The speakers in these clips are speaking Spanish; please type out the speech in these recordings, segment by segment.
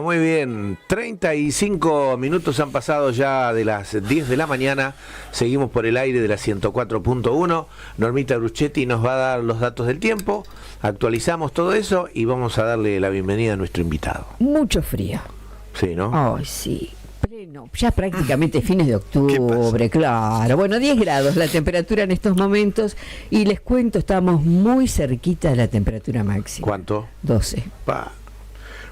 muy bien. 35 minutos han pasado ya de las 10 de la mañana. Seguimos por el aire de la 104.1. Normita Bruschetti nos va a dar los datos del tiempo. Actualizamos todo eso y vamos a darle la bienvenida a nuestro invitado. Mucho frío. Sí, ¿no? Ay, sí. Pleno, ya prácticamente fines de octubre, claro. Bueno, 10 grados la temperatura en estos momentos y les cuento, estamos muy cerquita de la temperatura máxima. ¿Cuánto? 12.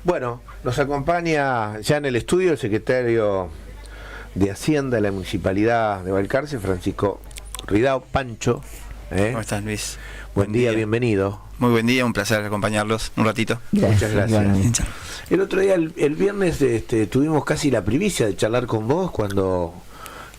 Bueno, nos acompaña ya en el estudio el secretario de Hacienda de la Municipalidad de Balcarce, Francisco Ridao. Pancho. ¿Cómo estás, Luis? Buen día, bienvenido. Muy buen día, un placer acompañarlos un ratito. Muchas gracias. Igualmente. El otro día, el viernes, tuvimos casi la primicia de charlar con vos cuando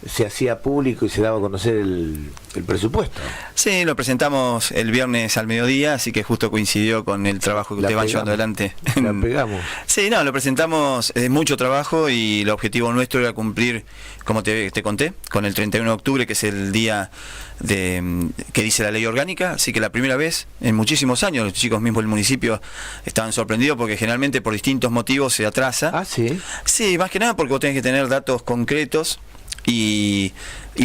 se hacía público y se daba a conocer el presupuesto. Sí, lo presentamos el viernes al mediodía, así que justo coincidió con el trabajo que ustedes van llevando adelante. La pegamos. Sí, no, lo presentamos, es mucho trabajo y el objetivo nuestro era cumplir, como te conté, con el 31 de octubre, que es el día que dice la ley orgánica, así que la primera vez en muchísimos años los chicos mismos del municipio estaban sorprendidos porque generalmente por distintos motivos se atrasa. Ah, sí. Sí, más que nada porque vos tenés que tener datos concretos y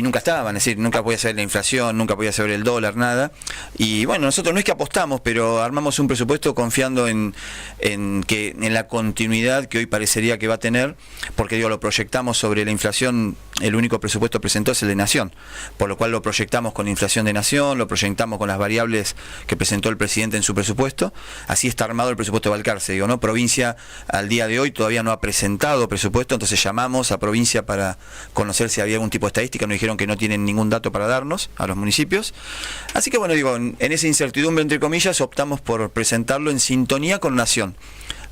nunca estaban, es decir, nunca podía saber la inflación, nunca podía saber el dólar, nada. Y bueno, nosotros no es que apostamos, pero armamos un presupuesto confiando en la continuidad que hoy parecería que va a tener, porque digo, lo proyectamos sobre la inflación. El único presupuesto presentado es el de Nación, por lo cual lo proyectamos con inflación de Nación, lo proyectamos con las variables que presentó el presidente en su presupuesto. Así está armado el presupuesto de Balcarce. Digo, ¿no? Provincia al día de hoy todavía no ha presentado presupuesto, entonces llamamos a provincia para conocer si había algún tipo de estadística. Nos dijeron que no tienen ningún dato para darnos a los municipios. Así que bueno, digo, en esa incertidumbre, entre comillas, optamos por presentarlo en sintonía con Nación.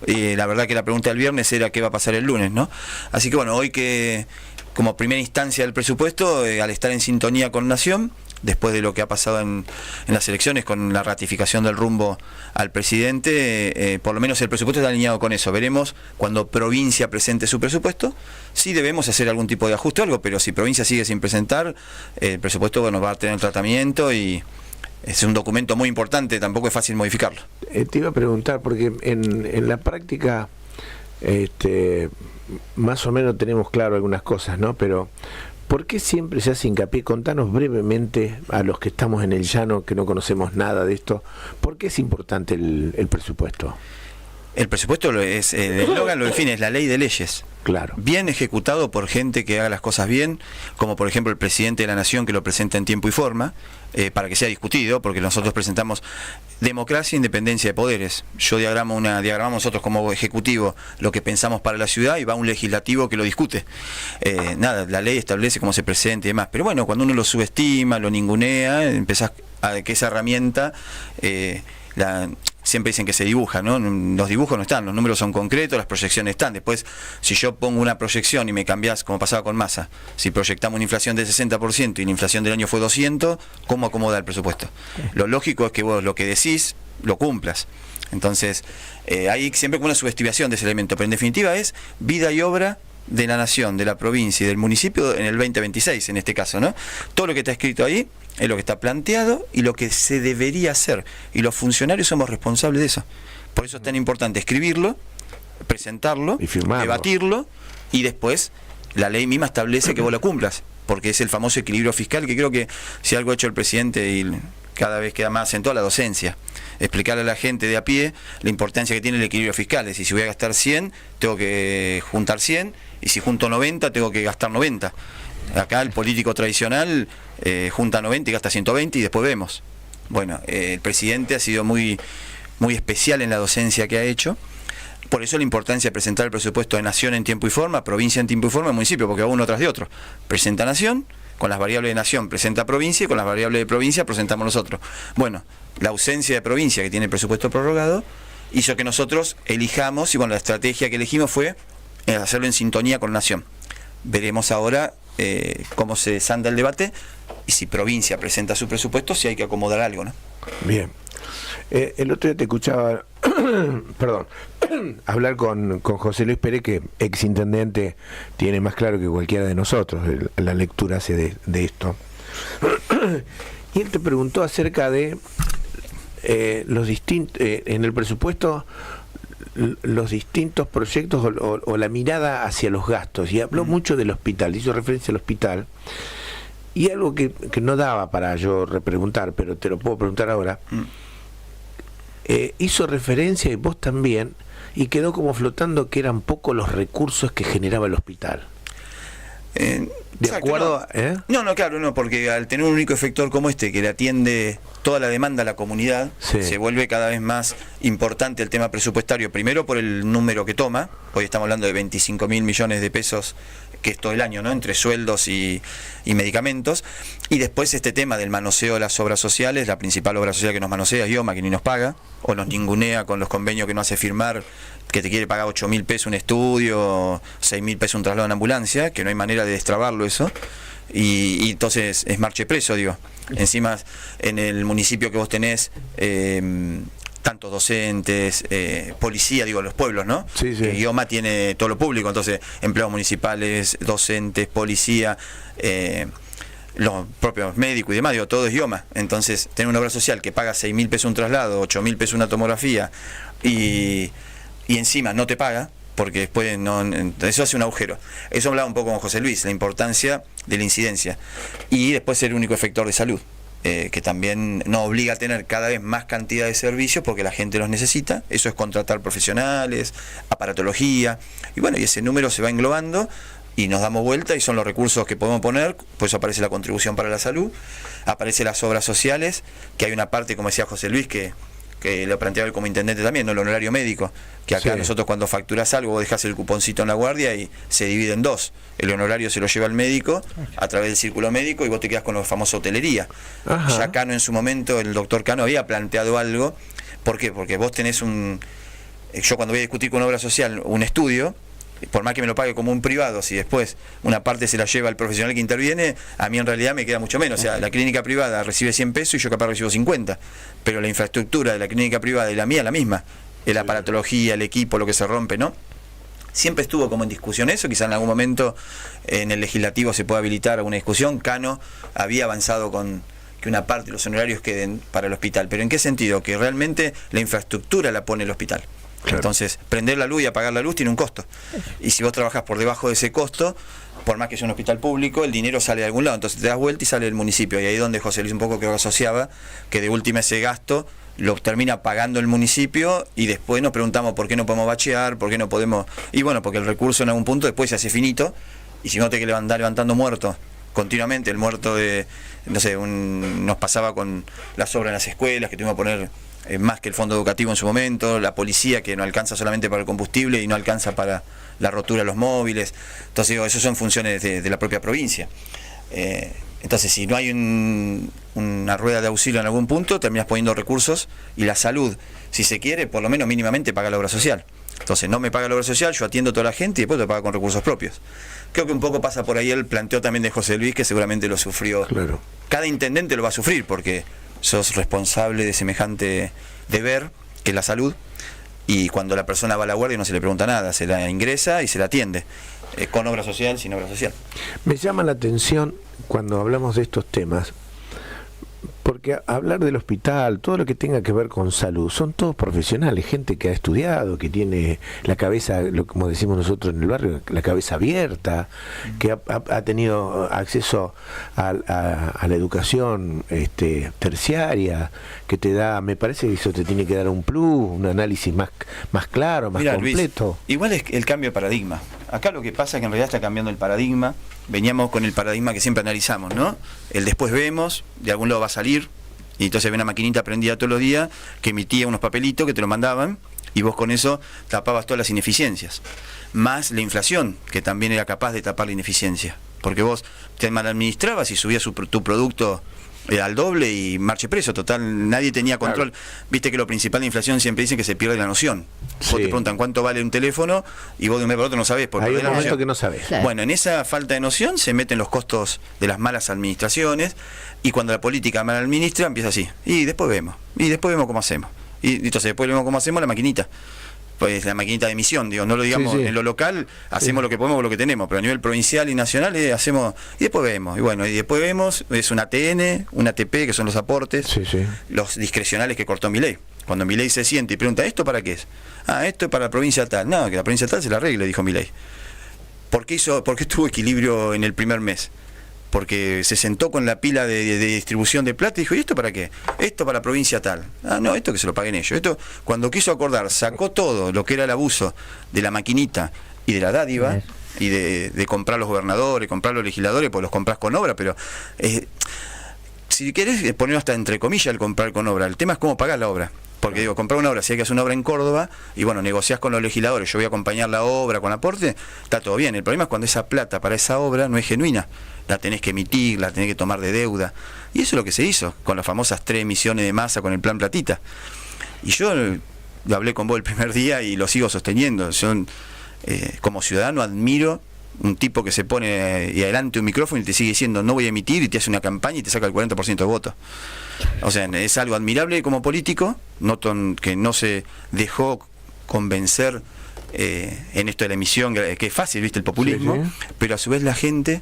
La verdad que la pregunta del viernes era qué va a pasar el lunes, ¿no? Así que bueno, hoy que como primera instancia del presupuesto, al estar en sintonía con Nación, después de lo que ha pasado en las elecciones con la ratificación del rumbo al presidente, por lo menos el presupuesto está alineado con eso. Veremos cuando provincia presente su presupuesto, si debemos hacer algún tipo de ajuste o algo, pero si provincia sigue sin presentar, el presupuesto bueno, va a tener tratamiento y es un documento muy importante, tampoco es fácil modificarlo. Te iba a preguntar, porque en la práctica más o menos tenemos claro algunas cosas, ¿no? Pero ¿por qué siempre se hace hincapié? Contanos brevemente a los que estamos en el llano, que no conocemos nada de esto, ¿por qué es importante el presupuesto? El presupuesto el eslogan lo define, es la ley de leyes. Claro. Bien ejecutado por gente que haga las cosas bien, como por ejemplo el presidente de la Nación, que lo presenta en tiempo y forma, para que sea discutido, porque nosotros presentamos democracia e independencia de poderes. diagramamos nosotros como ejecutivo lo que pensamos para la ciudad y va un legislativo que lo discute. La ley establece cómo se presenta y demás, pero bueno, cuando uno lo subestima, lo ningunea, empezás a que esa herramienta siempre dicen que se dibuja, ¿no? Los dibujos no están, los números son concretos, las proyecciones están. Después, si yo pongo una proyección y me cambiás, como pasaba con Massa, si proyectamos una inflación del 60% y la inflación del año fue 200, ¿cómo acomoda el presupuesto? Lo lógico es que vos lo que decís, lo cumplas. Entonces, hay siempre como una subestimación de ese elemento, pero en definitiva es vida y obra de la Nación, de la provincia y del municipio en el 2026, en este caso, ¿no? Todo lo que está escrito ahí es lo que está planteado y lo que se debería hacer. Y los funcionarios somos responsables de eso. Por eso es tan importante escribirlo, presentarlo, debatirlo y después la ley misma establece que vos lo cumplas, porque es el famoso equilibrio fiscal, que creo que si algo ha hecho el presidente y cada vez queda más acentuado la docencia, explicarle a la gente de a pie la importancia que tiene el equilibrio fiscal. Es decir, si voy a gastar 100, tengo que juntar 100, y si junto 90, tengo que gastar 90. Acá el político tradicional junta 90 y gasta 120 y después vemos. Bueno, el presidente ha sido muy, muy especial en la docencia que ha hecho. Por eso la importancia de presentar el presupuesto de Nación en tiempo y forma, provincia en tiempo y forma, municipio, porque va uno tras de otro. Presenta Nación, con las variables de Nación presenta provincia y con las variables de provincia presentamos nosotros. Bueno, la ausencia de provincia que tiene el presupuesto prorrogado hizo que nosotros elijamos, y bueno, la estrategia que elegimos fue hacerlo en sintonía con Nación. Veremos ahora cómo se desanda el debate y si provincia presenta su presupuesto, si hay que acomodar algo, ¿no? Bien. El otro día te escuchaba perdón, hablar con José Luis Pérez, que exintendente, tiene más claro que cualquiera de nosotros la lectura hace de esto. Y él te preguntó acerca de los distintos, en el presupuesto, los distintos proyectos o la mirada hacia los gastos, y habló mucho del hospital, hizo referencia al hospital, y algo que no daba para yo repreguntar, pero te lo puedo preguntar ahora. Hizo referencia, y vos también, y quedó como flotando que eran pocos los recursos que generaba el hospital. ¿De acuerdo? No, claro, no, porque al tener un único efector como este que le atiende toda la demanda a la comunidad, se vuelve cada vez más importante el tema presupuestario, primero por el número que toma. Hoy estamos hablando de 25.000 millones de pesos, que es todo el año, ¿no?, entre sueldos y medicamentos, y después este tema del manoseo de las obras sociales. La principal obra social que nos manosea es IOMA, que ni nos paga, o nos ningunea con los convenios que no hace firmar, que te quiere pagar 8.000 pesos un estudio, 6.000 pesos un traslado en ambulancia, que no hay manera de destrabarlo eso, y entonces es marche preso, digo. Encima, en el municipio que vos tenés, tantos docentes, policía, digo, los pueblos, ¿no? Sí. Que IOMA tiene todo lo público, entonces empleados municipales, docentes, policía, los propios médicos y demás, digo, todo es IOMA. Entonces, tener una obra social que paga 6.000 pesos un traslado, 8.000 pesos una tomografía, y encima no te paga, porque después eso hace un agujero. Eso hablaba un poco con José Luis, la importancia de la incidencia. Y después ser el único efector de salud, que también nos obliga a tener cada vez más cantidad de servicios porque la gente los necesita. Eso es contratar profesionales, aparatología, y bueno, y ese número se va englobando y nos damos vuelta, y son los recursos que podemos poner. Pues aparece la contribución para la salud, aparece las obras sociales, que hay una parte, como decía José Luis, que lo planteaba él como intendente también, ¿no?, el honorario médico, que acá nosotros cuando facturas algo, vos dejás el cuponcito en la guardia y se divide en dos. El honorario se lo lleva el médico a través del círculo médico, y vos te quedás con la famosa hotelería. Ya Cano, en su momento, el doctor Cano había planteado algo. ¿Por qué? Porque vos tenés yo cuando voy a discutir con una obra social un estudio, por más que me lo pague como un privado, si después una parte se la lleva el profesional que interviene, a mí en realidad me queda mucho menos. O sea, la clínica privada recibe 100 pesos y yo capaz recibo 50, pero la infraestructura de la clínica privada y la mía es la misma. La aparatología, el equipo, lo que se rompe, ¿no? Siempre estuvo como en discusión eso. Quizá en algún momento en el legislativo se pueda habilitar alguna discusión. Cano había avanzado con que una parte de los honorarios queden para el hospital. ¿Pero en qué sentido? Que realmente la infraestructura la pone el hospital. Claro. Entonces, prender la luz y apagar la luz tiene un costo. Y si vos trabajás por debajo de ese costo, por más que sea un hospital público, el dinero sale de algún lado. Entonces te das vuelta y sale del municipio. Y ahí es donde José Luis un poco creo que asociaba que de última ese gasto lo termina pagando el municipio, y después nos preguntamos por qué no podemos bachear, por qué no podemos. Y bueno, porque el recurso en algún punto después se hace finito, y si no te que andar levantando muertos continuamente, el muerto de, no sé, nos pasaba con las obras en las escuelas, que tuvimos que poner más que el fondo educativo en su momento, la policía que no alcanza solamente para el combustible y no alcanza para la rotura de los móviles. Entonces digo, eso son funciones de la propia provincia. Entonces, si no hay una rueda de auxilio en algún punto, terminas poniendo recursos, y la salud, si se quiere, por lo menos mínimamente paga la obra social. Entonces, no me paga la obra social, yo atiendo a toda la gente y después te paga con recursos propios. Creo que un poco pasa por ahí el planteo también de José Luis, que seguramente lo sufrió. Claro. Cada intendente lo va a sufrir, porque sos responsable de semejante deber, que es la salud, y cuando la persona va a la guardia no se le pregunta nada, se la ingresa y se la atiende, con obra social, sin obra social. Me llama la atención cuando hablamos de estos temas, porque hablar del hospital, todo lo que tenga que ver con salud, son todos profesionales, gente que ha estudiado, que tiene la cabeza, como decimos nosotros en el barrio, la cabeza abierta, que ha tenido acceso a la educación terciaria, que te da, me parece que eso te tiene que dar un plus, un análisis más claro, más completo. Luis, igual es el cambio de paradigma. Acá lo que pasa es que en realidad está cambiando el paradigma. Veníamos con el paradigma que siempre analizamos, ¿no? El después vemos, de algún lado va a salir, y entonces había una maquinita prendida todos los días que emitía unos papelitos que te lo mandaban, y vos con eso tapabas todas las ineficiencias. Más la inflación, que también era capaz de tapar la ineficiencia. Porque vos te mal administrabas y subías tu producto al doble y marche preso. Total, nadie tenía control. Claro. Viste que lo principal de inflación siempre dicen que se pierde la noción. Vos te preguntan cuánto vale un teléfono y vos de un mes para otro no sabés. Hay un momento que no sabés. Claro. Bueno, en esa falta de noción se meten los costos de las malas administraciones, y cuando la política mal administra empieza así. Y después vemos cómo hacemos. Y entonces después vemos cómo hacemos la maquinita. Pues la maquinita de emisión, digo, no lo digamos en lo local, hacemos lo que podemos con lo que tenemos, pero a nivel provincial y nacional hacemos, y después vemos, y bueno, y después vemos, es un ATN, un ATP, que son los aportes, los discrecionales que cortó Milei. Cuando Milei se siente y pregunta, ¿esto para qué es? Ah, esto es para la provincia tal. No, que la provincia tal se la arregle, dijo Milei. ¿Por qué tuvo equilibrio en el primer mes? Porque se sentó con la pila de distribución de plata y dijo, ¿y esto para qué? Esto para la provincia tal. Ah, no, esto que se lo paguen ellos. Esto, cuando quiso acordar, sacó todo lo que era el abuso de la maquinita y de la dádiva, y de comprar los gobernadores, comprar los legisladores, pues los compras con obra, pero si querés poner hasta entre comillas el comprar con obra, el tema es cómo pagar la obra. Porque digo, comprar una obra, si hay que hacer una obra en Córdoba, y bueno, negociás con los legisladores, yo voy a acompañar la obra con aporte, está todo bien. El problema es cuando esa plata para esa obra no es genuina, la tenés que emitir, la tenés que tomar de deuda. Y eso es lo que se hizo, con las famosas 3 emisiones de masa, con el plan Platita. Y yo lo hablé con vos el primer día y lo sigo sosteniendo. Yo, como ciudadano, admiro un tipo que se pone y adelante un micrófono y te sigue diciendo no voy a emitir, y te hace una campaña y te saca el 40% de votos. O sea, es algo admirable como político, que no se dejó convencer en esto de la emisión, que es fácil, viste, el populismo, sí. Pero a su vez la gente,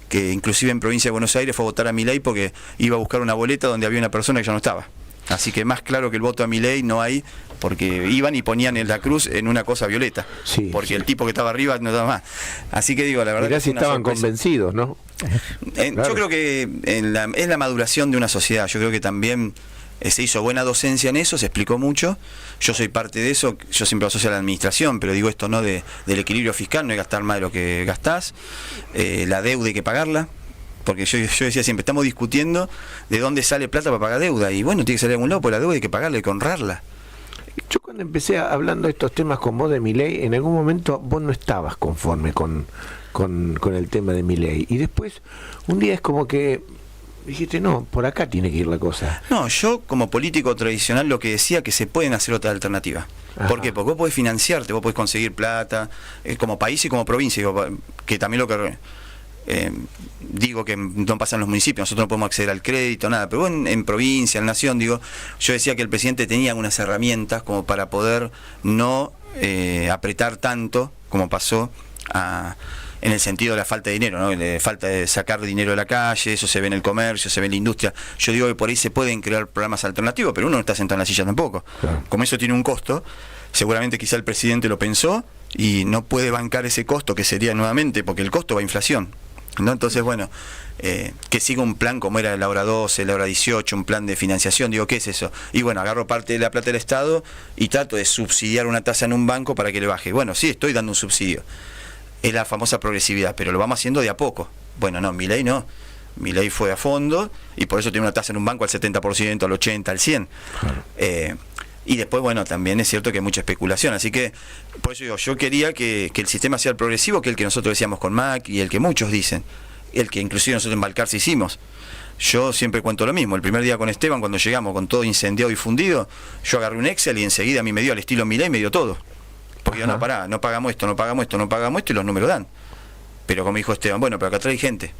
que inclusive en provincia de Buenos Aires fue a votar a Milei porque iba a buscar una boleta donde había una persona que ya no estaba. Así que más claro que el voto a Milei no hay, porque iban y ponían en la cruz en una cosa violeta, sí, porque sí. El tipo que estaba arriba no daba más. Así que digo, la verdad, mirá que si estaban convencidos, ¿no? Claro. Yo creo que es la maduración de una sociedad. Yo creo que también se hizo buena docencia en eso, se explicó mucho. Yo soy parte de eso, yo siempre asocio a la administración, pero digo esto, ¿no? Del equilibrio fiscal, no hay que gastar más de lo que gastás, la deuda hay que pagarla. Porque yo decía siempre, estamos discutiendo de dónde sale plata para pagar deuda, y bueno, tiene que salir de algún lado, pues la deuda hay que pagarla, hay que honrarla. Yo cuando empecé hablando de estos temas con vos de Milei, en algún momento vos no estabas conforme con el tema de Milei, y después un día es como que dijiste, no, por acá tiene que ir la cosa. No, yo como político tradicional lo que decía, que se pueden hacer otras alternativas. ¿Por qué? Porque vos podés financiarte, vos podés conseguir plata, como país y como provincia, que también lo que... digo que no pasa en los municipios, nosotros no podemos acceder al crédito, nada, pero bueno, en provincia, en nación, digo, yo decía que el presidente tenía algunas herramientas como para poder no apretar tanto como pasó en el sentido de la falta de dinero, ¿no? La falta de sacar dinero de la calle, eso se ve en el comercio, se ve en la industria. Yo digo que por ahí se pueden crear programas alternativos, pero uno no está sentado en la silla tampoco. Claro. Como eso tiene un costo, seguramente quizá el presidente lo pensó y no puede bancar ese costo, que sería nuevamente, porque el costo va a inflación, ¿no? Entonces, bueno, que siga un plan como era la hora 12, la hora 18, un plan de financiación, digo, ¿qué es eso? Y bueno, agarro parte de la plata del Estado y trato de subsidiar una tasa en un banco para que le baje. Bueno, sí, estoy dando un subsidio. Es la famosa progresividad, pero lo vamos haciendo de a poco. Bueno, no, Milei no. Milei fue a fondo y por eso tiene una tasa en un banco al 70%, al 80%, al 100%. Claro. Y después, bueno, también es cierto que hay mucha especulación, así que por eso digo, yo quería que el sistema sea el progresivo, que el que nosotros decíamos con Mac y el que muchos dicen, el que inclusive nosotros en Balcarce hicimos. Yo siempre cuento lo mismo, el primer día con Esteban, cuando llegamos con todo incendiado y fundido, yo agarré un Excel y enseguida a mí me dio al estilo Milei, me dio todo. Porque yo, no, pará, no pagamos esto, no pagamos esto, no pagamos esto, y los números dan. Pero como dijo Esteban, bueno, pero acá trae gente.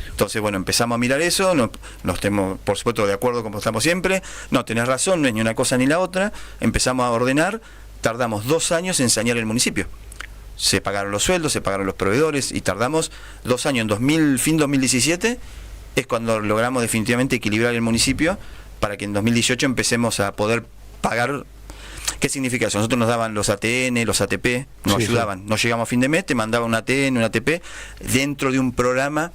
Entonces, bueno, empezamos a mirar eso, nos tenemos, por supuesto, de acuerdo como estamos siempre, no, tenés razón, no es ni una cosa ni la otra, empezamos a ordenar, tardamos 2 años en sanear el municipio. Se pagaron los sueldos, se pagaron los proveedores, y tardamos 2 años, fin 2017, es cuando logramos definitivamente equilibrar el municipio, para que en 2018 empecemos a poder pagar. ¿Qué significa eso? Nosotros nos daban los ATN, los ATP, nos ayudaban, no llegamos a fin de mes, te mandaban un ATN, un ATP, dentro de un programa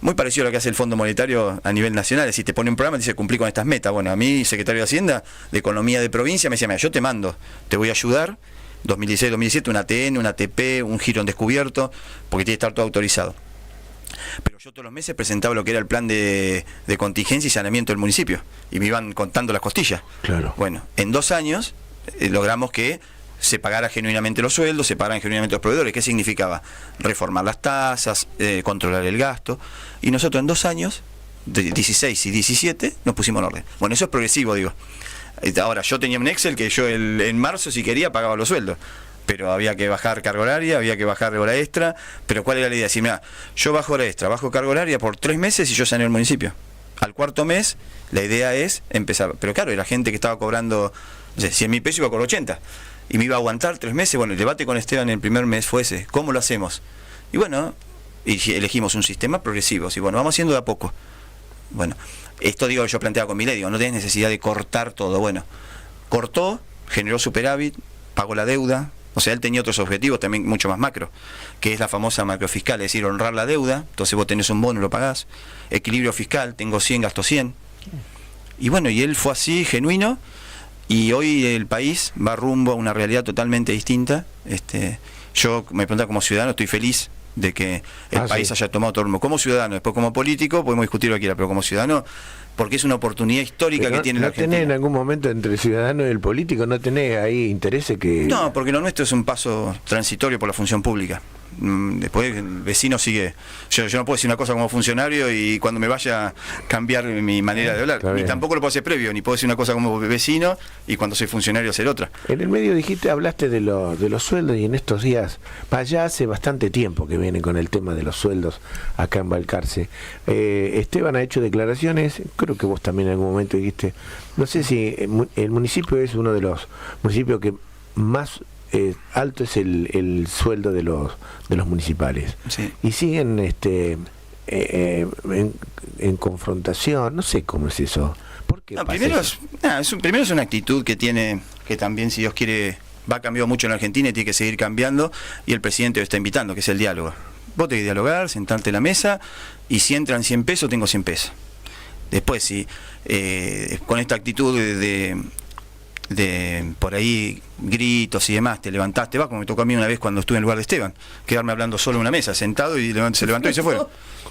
muy parecido a lo que hace el Fondo Monetario a nivel nacional. Es decir, te pone un programa y te dice cumplí con estas metas. Bueno, a mí, secretario de Hacienda, de Economía de provincia, me decía, mira, yo te mando, te voy a ayudar, 2016-2017, un ATN, un ATP, un giro en descubierto, porque tiene que estar todo autorizado. Pero yo todos los meses presentaba lo que era el plan de contingencia y saneamiento del municipio, y me iban contando las costillas. Claro. Bueno, en 2 años logramos que se pagara genuinamente los sueldos, se pagaran genuinamente los proveedores. ¿Qué significaba? Reformar las tasas, controlar el gasto. Y nosotros en 2 años, de 16 y 17, nos pusimos en orden. Bueno, eso es progresivo, digo. Ahora, yo tenía un Excel que yo en marzo, si quería, pagaba los sueldos. Pero había que bajar carga horaria, había que bajar hora extra. Pero ¿cuál era la idea? Decir, mira, yo bajo hora extra, bajo carga horaria por 3 meses y yo saneo el municipio. Al 4.º mes, la idea es empezar. Pero claro, era gente que estaba cobrando, no sé, 100.000 pesos, iba a cobrar 80. Y me iba a aguantar 3 meses. Bueno, el debate con Esteban en el primer mes fue ese. ¿Cómo lo hacemos? Y bueno, elegimos un sistema progresivo. Y bueno, vamos haciendo de a poco. Bueno, esto digo, yo planteaba con Milei, digo, no tenés necesidad de cortar todo. Bueno, cortó, generó superávit, pagó la deuda. O sea, él tenía otros objetivos también mucho más macro, que es la famosa macrofiscal, es decir, honrar la deuda. Entonces vos tenés un bono, lo pagás. Equilibrio fiscal, tengo 100, gasto 100. Y bueno, y él fue así, genuino, y hoy el país va rumbo a una realidad totalmente distinta. Yo me pregunto como ciudadano, estoy feliz de que el país haya tomado otro rumbo. Como ciudadano, después como político, podemos discutir lo que quiera, pero como ciudadano, porque es una oportunidad histórica que tiene la Argentina. ¿No tenés en algún momento entre el ciudadano y el político, no tenés ahí intereses que...? No, porque lo nuestro es un paso transitorio por la función pública. Después el vecino sigue. Yo no puedo decir una cosa como funcionario y cuando me vaya cambiar mi manera de hablar. Ni tampoco lo puedo hacer previo, ni puedo decir una cosa como vecino y cuando soy funcionario hacer otra. En el medio hablaste de los sueldos, y en estos días, ya hace bastante tiempo que viene con el tema de los sueldos acá en Balcarce. Esteban ha hecho declaraciones, creo que vos también en algún momento dijiste, no sé si el municipio es uno de los municipios que más alto es el sueldo de los municipales, sí. Y siguen en confrontación, no sé cómo es eso. ¿Por qué pasa eso? Primero es una actitud que tiene, que también, si Dios quiere, va a cambiar mucho en Argentina y tiene que seguir cambiando, y el presidente lo está invitando, que es el diálogo. Vos tenés que dialogar, sentarte en la mesa, y si entran 100 pesos, tengo 100 pesos. Después, si con esta actitud de por ahí gritos y demás, te levantaste, vas, como me tocó a mí una vez cuando estuve en el lugar de Esteban, quedarme hablando solo en una mesa, sentado, y se levantó y se fue.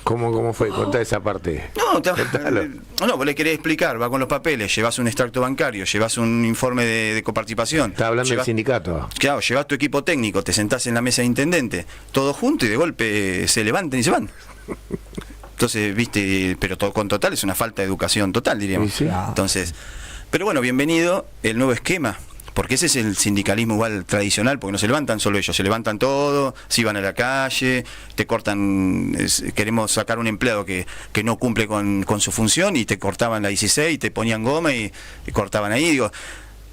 ¿Cómo fue? Contá esa parte. No, vos le querés explicar, va con los papeles, llevas un extracto bancario, llevas un informe de coparticipación. Está hablando del sindicato. Claro, llevas tu equipo técnico, te sentás en la mesa de intendente, todo junto, y de golpe se levantan y se van. Entonces, viste, pero con total es una falta de educación total, diríamos. Sí. Entonces, pero bueno, bienvenido el nuevo esquema, porque ese es el sindicalismo igual tradicional, porque no se levantan solo ellos, se levantan todos, se van a la calle, te cortan, queremos sacar un empleado que no cumple con su función, y te cortaban la 16, te ponían goma y cortaban ahí, digo,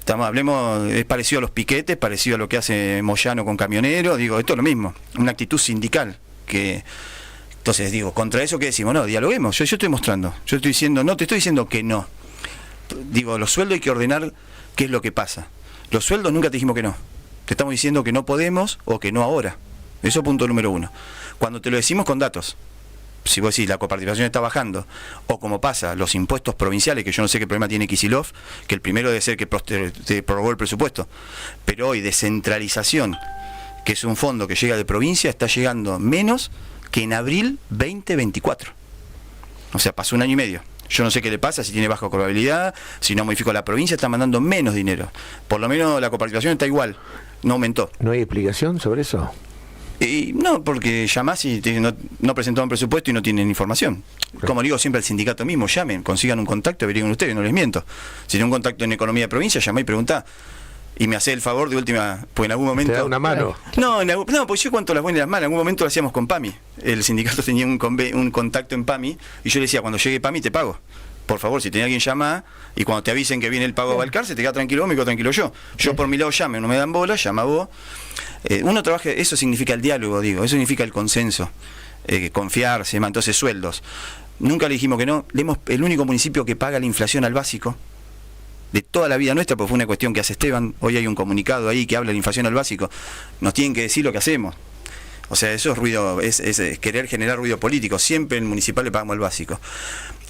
hablemos, es parecido a los piquetes, parecido a lo que hace Moyano con camioneros, digo, esto es lo mismo, una actitud sindical que... Entonces digo, contra eso, ¿qué decimos? No, dialoguemos, yo estoy mostrando, yo estoy diciendo, no te estoy diciendo que no. Digo, los sueldos hay que ordenar qué es lo que pasa. Los sueldos nunca te dijimos que no. Te estamos diciendo que no podemos o que no ahora. Eso es punto número 1. Cuando te lo decimos con datos, si vos decís la coparticipación está bajando, o como pasa, los impuestos provinciales, que yo no sé qué problema tiene Kicillof, que el primero debe ser que te prorrogó el presupuesto, pero hoy descentralización, que es un fondo que llega de provincia, está llegando menos que en abril 2024. O sea, pasó 1 año y medio. Yo no sé qué le pasa, si tiene baja probabilidad, si no modificó la provincia, está mandando menos dinero. Por lo menos la coparticipación está igual, no aumentó. ¿No hay explicación sobre eso? Y no, porque llamás y no presentaron presupuesto y no tienen información. Como digo siempre al sindicato mismo, llamen, consigan un contacto, averigüen ustedes, no les miento. Si tienen un contacto en economía de provincia, llamá y preguntá. Y me hace el favor de última, pues en algún momento... ¿Te da una mano? No, pues yo cuento las buenas y las malas. En algún momento lo hacíamos con PAMI. El sindicato tenía un contacto en PAMI, y yo le decía, cuando llegue PAMI te pago. Por favor, si tenía alguien, llama, y cuando te avisen que viene el pago a Balcarce, te queda tranquilo vos, me quedo tranquilo yo. Yo por mi lado llame, no me dan bola, llama vos. Uno trabaja, eso significa el diálogo, digo, eso significa el consenso, confiarse, entonces sueldos. Nunca le dijimos que no, el único municipio que paga la inflación al básico de toda la vida nuestra, porque fue una cuestión que hace Esteban, hoy hay un comunicado ahí que habla de la inflación al básico, nos tienen que decir lo que hacemos. O sea, eso es ruido, es querer generar ruido político. Siempre en el municipal le pagamos el básico.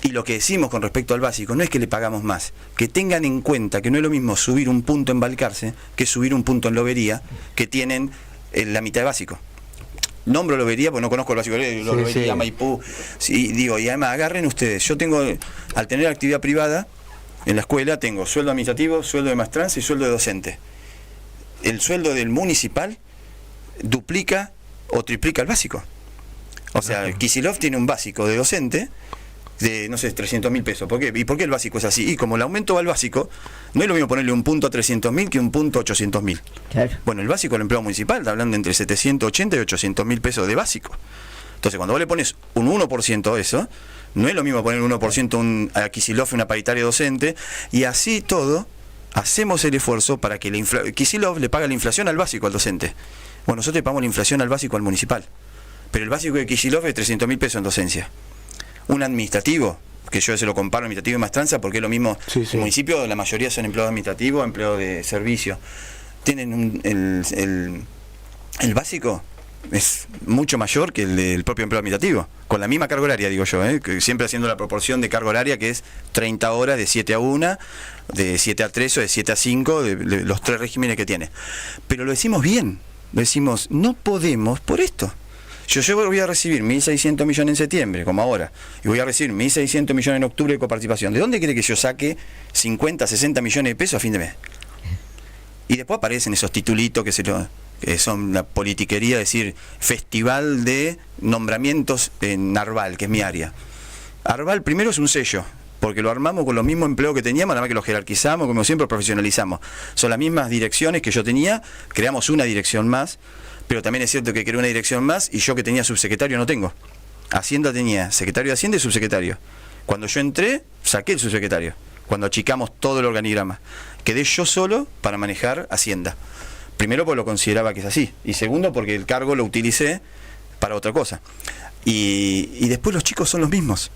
Y lo que decimos con respecto al básico no es que le pagamos más, que tengan en cuenta que no es lo mismo subir un punto en Balcarce que subir un punto en Lobería, que tienen la mitad de básico. Nombro Lobería porque no conozco el básico, Lobería, sí. Maipú, sí, digo, y además agarren ustedes, yo tengo, al tener actividad privada en la escuela, tengo sueldo administrativo, sueldo de maestranza y sueldo de docente. El sueldo del municipal duplica o triplica el básico. O sea, Kicillof tiene un básico de docente de, no sé, 300.000 pesos. ¿Por qué? ¿Y por qué el básico es así? Y como el aumento va al básico, no es lo mismo ponerle un punto a 300.000 que un punto a 800.000. Claro. Bueno, el básico del empleado municipal está hablando entre 780 y 800.000 pesos de básico. Entonces, cuando vos le pones un 1% a eso, no es lo mismo poner un 1% a Kicillof, una paritaria docente, y así todo, hacemos el esfuerzo para que Kicillof le pague la inflación al básico, al docente. Bueno, nosotros le pagamos la inflación al básico, al municipal. Pero el básico de Kicillof es 300.000 pesos en docencia. Un administrativo que yo se lo comparo administrativo y maestranza, porque es lo mismo. Sí, sí. El municipio, la mayoría son empleados administrativos, empleados de servicio. Tienen el básico es mucho mayor que el del propio empleo administrativo, con la misma carga horaria, digo yo, que siempre haciendo la proporción de carga horaria, que es 30 horas de 7 a 1, de 7 a 3 o de 7 a 5, de los 3 regímenes que tiene. Pero lo decimos bien, lo decimos, no podemos por esto. Yo voy a recibir 1.600 millones en septiembre, como ahora, y voy a recibir 1.600 millones en octubre de coparticipación. ¿De dónde quiere que yo saque 50, 60 millones de pesos a fin de mes? Y después aparecen esos titulitos que son la politiquería, decir, festival de nombramientos en Arval, que es mi área. Arval primero es un sello, porque lo armamos con los mismos empleos que teníamos, nada más que lo jerarquizamos, como siempre, profesionalizamos. Son las mismas direcciones que yo tenía, creamos una dirección más, pero también es cierto que creé una dirección más y yo que tenía subsecretario no tengo. Hacienda tenía secretario de Hacienda y subsecretario. Cuando yo entré, saqué el subsecretario, cuando achicamos todo el organigrama. Quedé yo solo para manejar Hacienda. Primero porque lo consideraba que es así, y segundo porque el cargo lo utilicé para otra cosa. Y después los chicos son los mismos.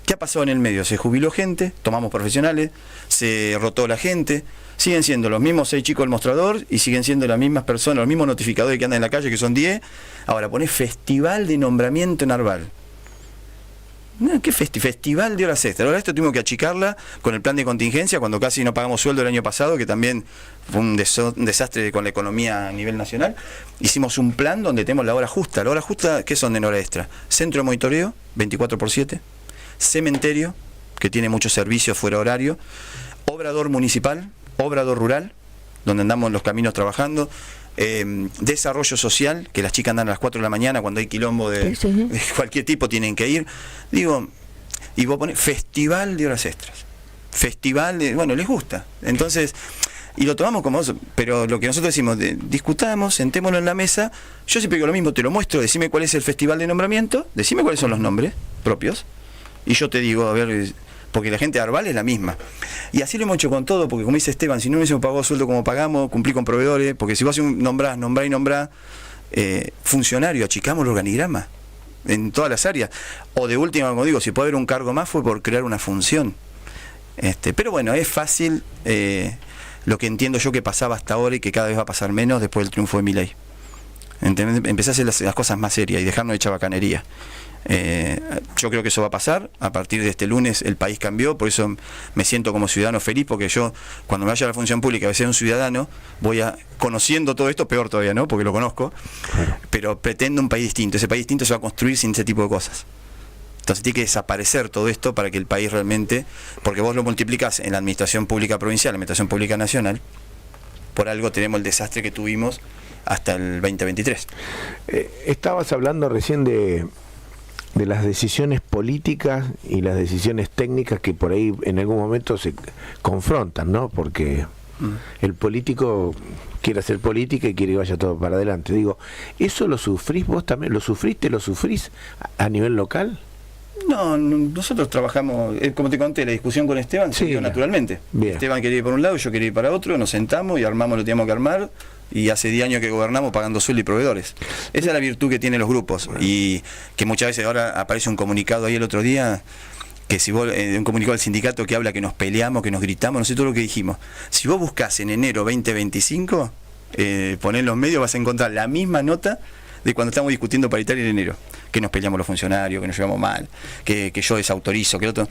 ¿Qué ha pasado en el medio? Se jubiló gente, tomamos profesionales, se rotó la gente, siguen siendo los mismos 6 chicos del mostrador y siguen siendo las mismas personas, los mismos notificadores que andan en la calle, que son 10. Ahora ponés festival de nombramiento en Arval. No, ¿qué festival de horas extras? Ahora esto tuvimos que achicarla con el plan de contingencia cuando casi no pagamos sueldo el año pasado, que también fue un desastre con la economía a nivel nacional. Hicimos un plan donde tenemos la hora justa. La hora justa, ¿qué son de hora extra? Centro de monitoreo, 24/7. Cementerio, que tiene muchos servicios fuera horario. Obrador municipal, obrador rural, donde andamos en los caminos trabajando. Desarrollo social, que las chicas andan a las 4 de la mañana cuando hay quilombo de cualquier tipo, tienen que ir. Digo, y vos ponés festival de horas extras. Festival de, bueno, les gusta. Entonces, y lo tomamos como eso, pero lo que nosotros decimos, discutamos, sentémonos en la mesa. Yo siempre digo lo mismo, te lo muestro, decime cuál es el festival de nombramiento, decime cuáles son los nombres propios, y yo te digo, a ver, porque la gente de Arval es la misma. Y así lo hemos hecho con todo, porque como dice Esteban, si no hubiésemos pagado sueldo como pagamos, cumplí con proveedores, porque si vos nombrás, funcionario, achicamos el organigrama en todas las áreas. O de última, como digo, si puede haber un cargo más fue por crear una función. Pero bueno, es fácil lo que entiendo yo que pasaba hasta ahora y que cada vez va a pasar menos después del triunfo de Milei. Empezar a hacer las cosas más serias y dejarnos de chabacanería. Yo creo que eso va a pasar. A partir de este lunes el país cambió, por eso me siento como ciudadano feliz, porque yo cuando me vaya a la función pública, a ser un ciudadano, voy conociendo todo esto, peor todavía, ¿no? Porque lo conozco, pero pretendo un país distinto. Ese país distinto se va a construir sin ese tipo de cosas. Entonces tiene que desaparecer todo esto para que el país realmente, porque vos lo multiplicás en la administración pública provincial, la administración pública nacional, por algo tenemos el desastre que tuvimos hasta el 2023. Estabas hablando recién de las decisiones políticas y las decisiones técnicas que por ahí en algún momento se confrontan, ¿no? Porque el político quiere hacer política y quiere que vaya todo para adelante. Digo, ¿eso lo sufrís vos también? ¿Lo sufrís a nivel local? No, nosotros trabajamos, como te conté, la discusión con Esteban se dio naturalmente. Bien. Esteban quería ir por un lado, yo quería ir para otro, nos sentamos y armamos lo que teníamos que armar, y hace 10 años que gobernamos pagando sueldo y proveedores. Esa es la virtud que tienen los grupos, y que muchas veces ahora aparece un comunicado ahí el otro día, que si vos, un comunicado del sindicato que habla que nos peleamos, que nos gritamos, no sé todo lo que dijimos. Si vos buscás en enero 2025, ponés en los medios, vas a encontrar la misma nota de cuando estamos discutiendo paritaria en enero, que nos peleamos los funcionarios, que nos llevamos mal, que yo desautorizo, que el otro.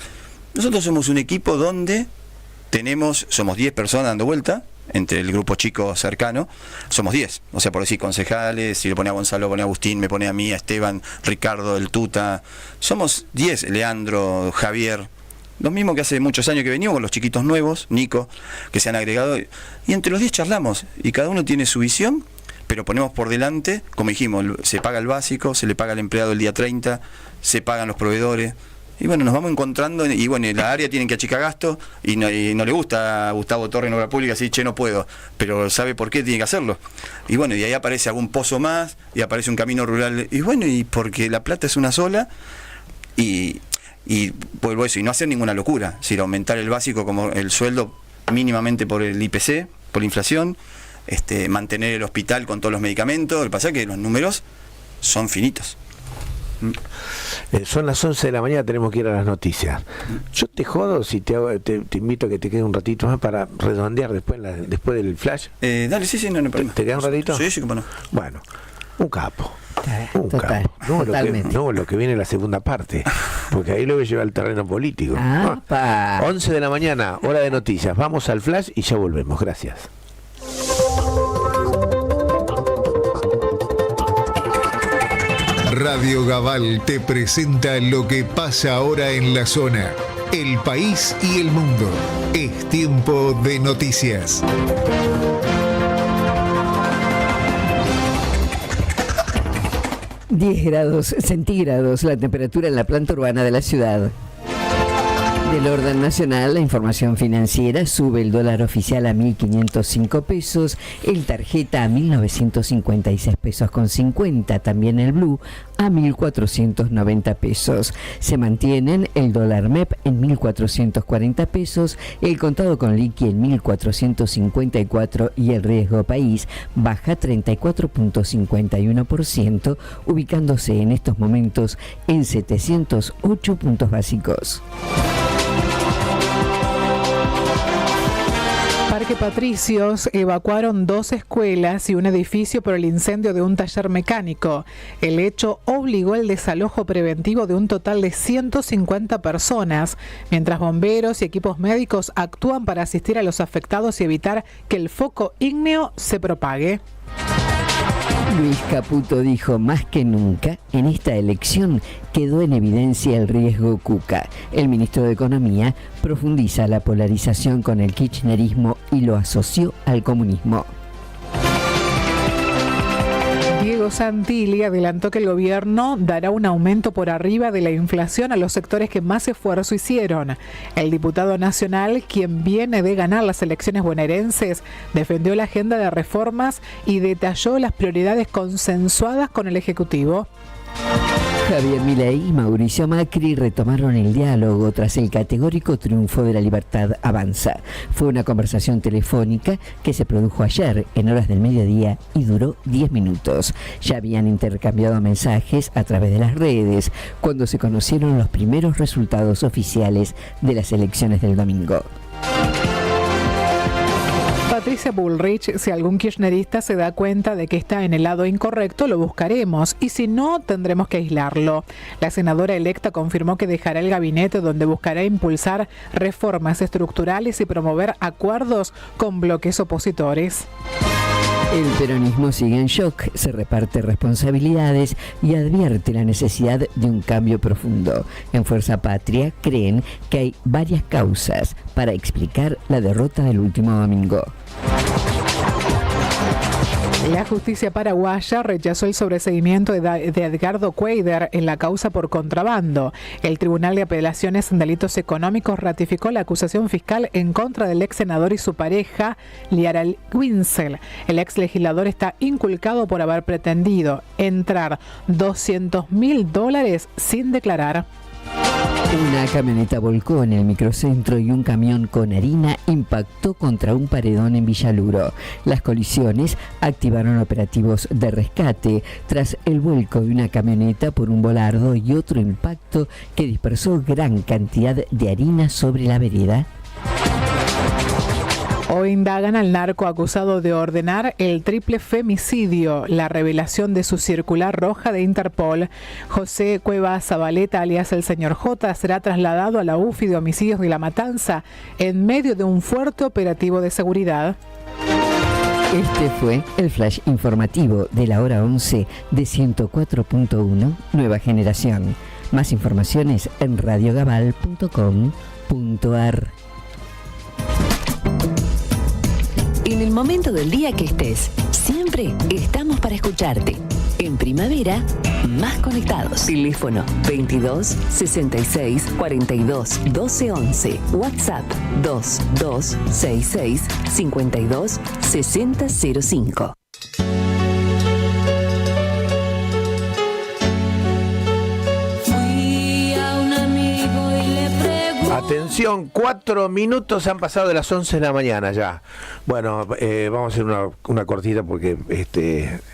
Nosotros somos un equipo donde somos 10 personas dando vuelta, entre el grupo chico cercano, somos 10, o sea, por decir concejales, si le pone a Gonzalo, pone a Agustín, me pone a mí, a Esteban, Ricardo, el Tuta, somos 10, Leandro, Javier, lo mismo que hace muchos años que venimos con los chiquitos nuevos, Nico, que se han agregado, y entre los 10 charlamos, y cada uno tiene su visión, pero ponemos por delante, como dijimos, se paga el básico, se le paga al empleado el día 30, se pagan los proveedores, y bueno, nos vamos encontrando, y bueno, en la área tienen que achicar gastos, y no le gusta a Gustavo Torre en Obra Pública decir, che, no puedo, pero sabe por qué tiene que hacerlo. Y bueno, y ahí aparece algún pozo más, y aparece un camino rural, y bueno, y porque la plata es una sola, y vuelvo a eso, y no hacer ninguna locura, sino aumentar el básico como el sueldo mínimamente por el IPC, por la inflación, mantener el hospital con todos los medicamentos. El pasa es que los números son finitos. Son las 11 de la mañana, tenemos que ir a las noticias. Yo te jodo si te invito a que te quede un ratito más para redondear después del flash. Dale, sí, no hay problema. ¿Te queda un ratito? Sí, cómo no. Bueno, un capo. Total, No, totalmente. lo que viene en la segunda parte, porque ahí lo voy a llevar al terreno político. 11 de la mañana, hora de noticias. Vamos al flash y ya volvemos. Gracias. Radio Gabal te presenta lo que pasa ahora en la zona, el país y el mundo. Es tiempo de noticias. °C la temperatura en la planta urbana de la ciudad. Del orden nacional, la información financiera: sube el dólar oficial a 1.505 pesos, el tarjeta a 1.956 pesos con 50, también el blue a 1.490 pesos. Se mantienen el dólar MEP en 1.440 pesos, el contado con liqui en 1.454 y el riesgo país baja 34.51%, ubicándose en estos momentos en 708 puntos básicos. Parque Patricios evacuaron 2 escuelas y un edificio por el incendio de un taller mecánico. El hecho obligó el desalojo preventivo de un total de 150 personas, mientras bomberos y equipos médicos actúan para asistir a los afectados y evitar que el foco ígneo se propague. Luis Caputo dijo: más que nunca, en esta elección quedó en evidencia el riesgo Cuca. El ministro de Economía profundiza la polarización con el kirchnerismo y lo asoció al comunismo. Diego Santilli adelantó que el gobierno dará un aumento por arriba de la inflación a los sectores que más esfuerzo hicieron. El diputado nacional, quien viene de ganar las elecciones bonaerenses, defendió la agenda de reformas y detalló las prioridades consensuadas con el Ejecutivo. Javier Milei y Mauricio Macri retomaron el diálogo tras el categórico triunfo de la Libertad Avanza. Fue una conversación telefónica que se produjo ayer en horas del mediodía y duró 10 minutos. Ya habían intercambiado mensajes a través de las redes cuando se conocieron los primeros resultados oficiales de las elecciones del domingo. Patricia Bullrich: si algún kirchnerista se da cuenta de que está en el lado incorrecto, lo buscaremos, y si no, tendremos que aislarlo. La senadora electa confirmó que dejará el gabinete, donde buscará impulsar reformas estructurales y promover acuerdos con bloques opositores. El peronismo sigue en shock, se reparte responsabilidades y advierte la necesidad de un cambio profundo. En Fuerza Patria creen que hay varias causas para explicar la derrota del último domingo. La justicia paraguaya rechazó el sobreseimiento de Edgardo Cuéllar en la causa por contrabando. El Tribunal de Apelaciones en Delitos Económicos ratificó la acusación fiscal en contra del ex senador y su pareja, Liara Winsel. El ex legislador está inculcado por haber pretendido entrar $200.000 sin declarar. Una camioneta volcó en el microcentro y un camión con harina impactó contra un paredón en Villaluro. Las colisiones activaron operativos de rescate tras el vuelco de una camioneta por un volardo y otro impacto que dispersó gran cantidad de harina sobre la vereda. Hoy indagan al narco acusado de ordenar el triple femicidio. La revelación de su circular roja de Interpol: José Cuevas Zabaleta, alias el señor J, será trasladado a la UFI de homicidios de La Matanza en medio de un fuerte operativo de seguridad. Este fue el flash informativo de la hora 11 de 104.1 Nueva Generación. Más informaciones en radiogabal.com.ar. En el momento del día que estés, siempre estamos para escucharte. En primavera, más conectados. Teléfono 22 66 42 12 11. WhatsApp 2266 52 60 05. Atención. Atención, 4 minutos han pasado de las 11 de la mañana ya. Bueno, vamos a hacer una cortita porque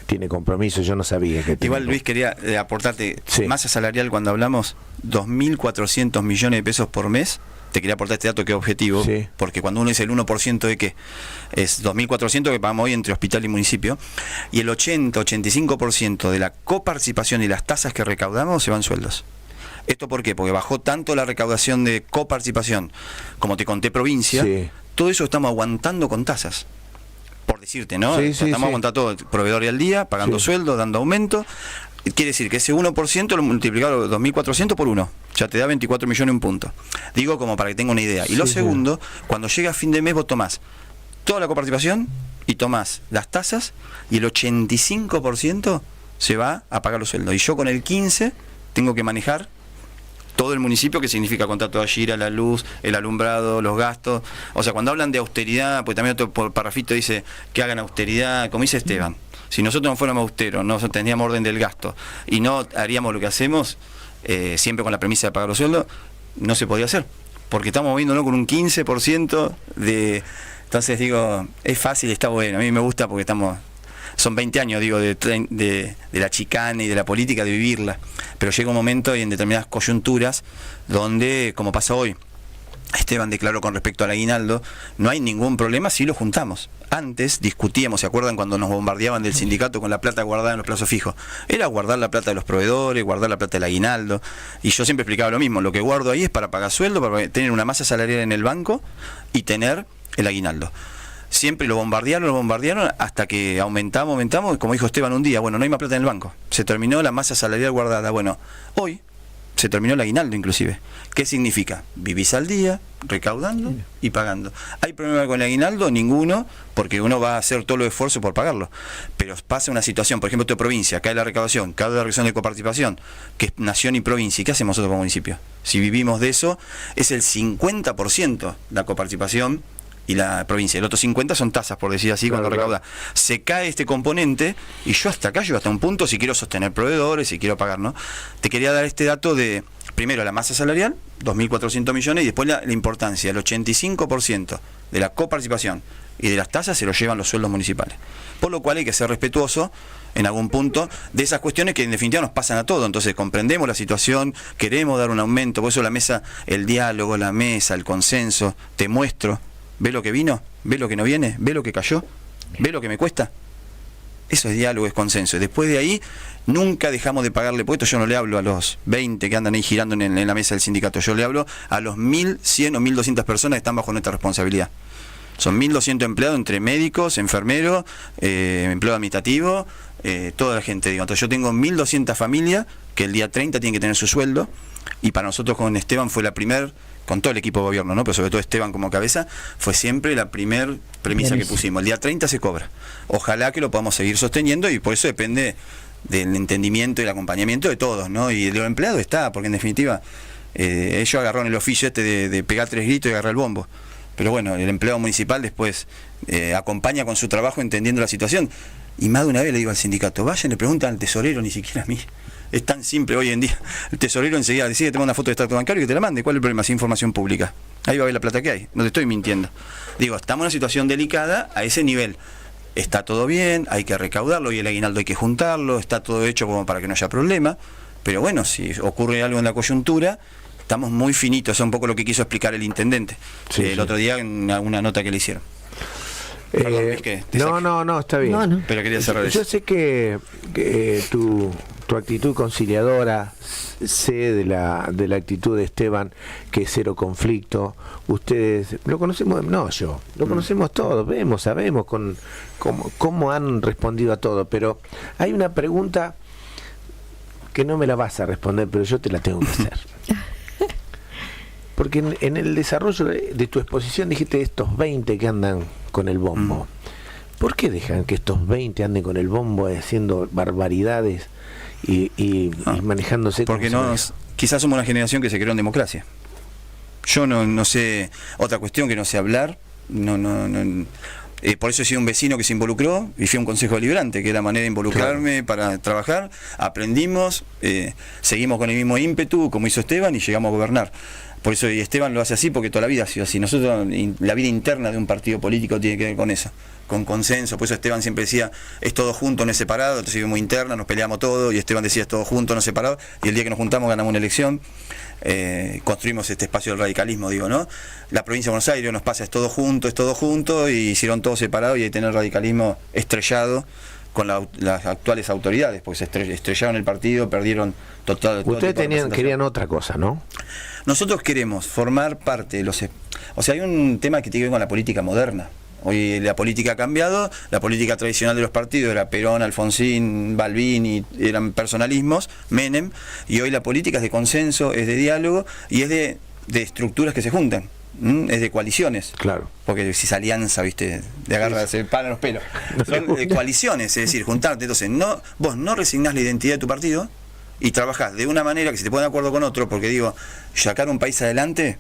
tiene compromiso, yo no sabía que Igual, Luis, quería aportarte, sí. Masa salarial, cuando hablamos 2.400 millones de pesos por mes. Te quería aportar este dato que es objetivo, sí. Porque cuando uno dice el 1% de qué, es 2.400 que pagamos hoy entre hospital y municipio, y el 80-85% de la coparticipación y las tasas que recaudamos se van sueldos. ¿Esto por qué? Porque bajó tanto la recaudación de coparticipación, como te conté, provincia, sí. Todo eso estamos aguantando con tasas. Por decirte, ¿no? Sí, estamos aguantando todo, proveedor y al día, pagando sueldo, dando aumento. Quiere decir que ese 1% lo multiplicado 2.400 por 1, ya te da 24 millones un punto. Digo como para que tenga una idea. Y lo segundo, cuando llega a fin de mes vos tomás toda la coparticipación y tomás las tasas y el 85% se va a pagar los sueldos. Y yo con el 15% tengo que manejar todo el municipio, que significa contrato de gira, la luz, el alumbrado, los gastos. O sea, cuando hablan de austeridad, pues también otro parrafito dice que hagan austeridad, como dice Esteban. Si nosotros no fuéramos austeros, no tendríamos orden del gasto y no haríamos lo que hacemos, siempre con la premisa de pagar los sueldos, no se podía hacer. Porque estamos moviéndonos con un 15% de... Entonces digo, es fácil, está bueno. A mí me gusta porque son 20 años, digo, de la chicana y de la política, de vivirla. Pero llega un momento y en determinadas coyunturas donde, como pasa hoy, Esteban declaró con respecto al aguinaldo, no hay ningún problema si lo juntamos. Antes discutíamos, ¿se acuerdan cuando nos bombardeaban del sindicato con la plata guardada en los plazos fijos? Era guardar la plata de los proveedores, guardar la plata del aguinaldo. Y yo siempre explicaba lo mismo, lo que guardo ahí es para pagar sueldo, para tener una masa salarial en el banco y tener el aguinaldo. Siempre lo bombardearon hasta que aumentamos, como dijo Esteban un día, bueno, no hay más plata en el banco. Se terminó la masa salarial guardada. Bueno, hoy se terminó el aguinaldo inclusive. ¿Qué significa? Vivís al día, recaudando y pagando. ¿Hay problema con el aguinaldo? Ninguno, porque uno va a hacer todo el esfuerzo por pagarlo. Pero pasa una situación, por ejemplo, tu provincia, cae la recaudación, cae la reducción de coparticipación, que es nación y provincia. ¿Y qué hacemos nosotros como municipio? Si vivimos de eso, es el 50% la coparticipación y la provincia. El otro 50 son tasas, por decir así, cuando recauda. Se cae este componente y yo hasta acá llego hasta un punto si quiero sostener proveedores, si quiero pagar, ¿no? Te quería dar este dato de, primero, la masa salarial, 2.400 millones, y después la importancia, el 85% de la coparticipación y de las tasas se lo llevan los sueldos municipales. Por lo cual hay que ser respetuoso en algún punto de esas cuestiones que en definitiva nos pasan a todos. Entonces comprendemos la situación, queremos dar un aumento, por eso la mesa, el diálogo, la mesa, el consenso, te muestro. ¿Ve lo que vino? ¿Ve lo que no viene? ¿Ve lo que cayó? ¿Ve lo que me cuesta? Eso es diálogo, es consenso. Después de ahí, nunca dejamos de pagarle, porque esto yo no le hablo a los 20 que andan ahí girando en la mesa del sindicato, yo le hablo a los 1.100 o 1.200 personas que están bajo nuestra responsabilidad. Son 1.200 empleados entre médicos, enfermeros, empleo administrativo, toda la gente. Digo. Entonces yo tengo 1.200 familias que el día 30 tienen que tener su sueldo, y para nosotros con Esteban fue la primer, con todo el equipo de gobierno, ¿no? Pero sobre todo Esteban como cabeza, fue siempre la primer premisa que pusimos. El día 30 se cobra. Ojalá que lo podamos seguir sosteniendo, y por eso depende del entendimiento y el acompañamiento de todos, ¿no? Y de los empleados está, porque en definitiva ellos agarraron el oficio de pegar 3 gritos y agarrar el bombo. Pero bueno, el empleado municipal después acompaña con su trabajo entendiendo la situación. Y más de una vez le digo al sindicato, vayan, le preguntan al tesorero, ni siquiera a mí. Es tan simple hoy en día. El tesorero enseguida decide que tenga una foto de extracto bancario y que te la mande. ¿Cuál es el problema? Es información pública. Ahí va a ver la plata que hay. No te estoy mintiendo. Digo, estamos en una situación delicada a ese nivel. Está todo bien, hay que recaudarlo y el aguinaldo hay que juntarlo. Está todo hecho como para que no haya problema. Pero bueno, si ocurre algo en la coyuntura, estamos muy finitos. Es un poco lo que quiso explicar el intendente el otro día en alguna nota que le hicieron. Perdón, no, está bien. No. Pero quería cerrar eso. Yo sé que tu actitud conciliadora, sé de la actitud de Esteban, que es cero conflicto. Ustedes lo conocemos, lo conocemos todos, sabemos cómo han respondido a todo, pero hay una pregunta que no me la vas a responder, pero yo te la tengo que hacer. Porque en el desarrollo de tu exposición dijiste estos 20 que andan con el bombo. ¿Por qué dejan que estos 20 anden con el bombo haciendo barbaridades y manejándose? Porque quizás somos una generación que se creó en democracia. Yo no sé, otra cuestión que no sé hablar, por eso he sido un vecino que se involucró y fui a un consejo deliberante, que era la manera de involucrarme para trabajar. Aprendimos, seguimos con el mismo ímpetu como hizo Esteban y llegamos a gobernar. Por eso y Esteban lo hace así, porque toda la vida ha sido así. Nosotros, la vida interna de un partido político tiene que ver con eso, con consenso. Por eso Esteban siempre decía, es todo junto, no es separado. Entonces vivimos interna, nos peleamos todo, y Esteban decía, es todo junto, no es separado. Y el día que nos juntamos ganamos una elección, construimos este espacio del radicalismo, digo, ¿no? La provincia de Buenos Aires nos pasa, es todo junto, y hicieron todo separado, y ahí tener el radicalismo estrellado con las actuales autoridades, porque se estrellaron el partido, perdieron total. Ustedes querían otra cosa, ¿no? Nosotros queremos formar parte de los... O sea, hay un tema que tiene que ver con la política moderna. Hoy la política ha cambiado, la política tradicional de los partidos era Perón, Alfonsín, Balbín, y eran personalismos, Menem, y hoy la política es de consenso, es de diálogo, y es de estructuras que se juntan. Es de coaliciones. Claro. Porque si es alianza, viste, de agarra, se paran los pelos. Son coaliciones, es decir, juntarte. Entonces, vos no resignás la identidad de tu partido y trabajás de una manera que se te pone de acuerdo con otro, porque digo, sacar un país adelante,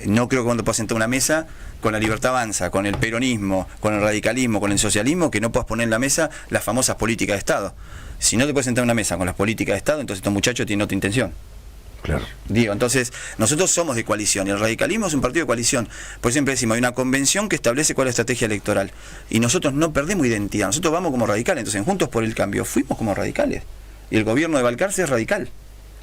no creo que cuando puedas sentar a una mesa con la Libertad Avanza, con el peronismo, con el radicalismo, con el socialismo, que no puedas poner en la mesa las famosas políticas de Estado. Si no te puedes sentar a una mesa con las políticas de Estado, entonces estos muchachos tienen otra intención. Claro. Digo, entonces, nosotros somos de coalición, y el radicalismo es un partido de coalición. Por siempre decimos, hay una convención que establece cuál es la estrategia electoral. Y nosotros no perdemos identidad, nosotros vamos como radicales. Entonces, en Juntos por el Cambio fuimos como radicales. Y el gobierno de Balcarce es radical,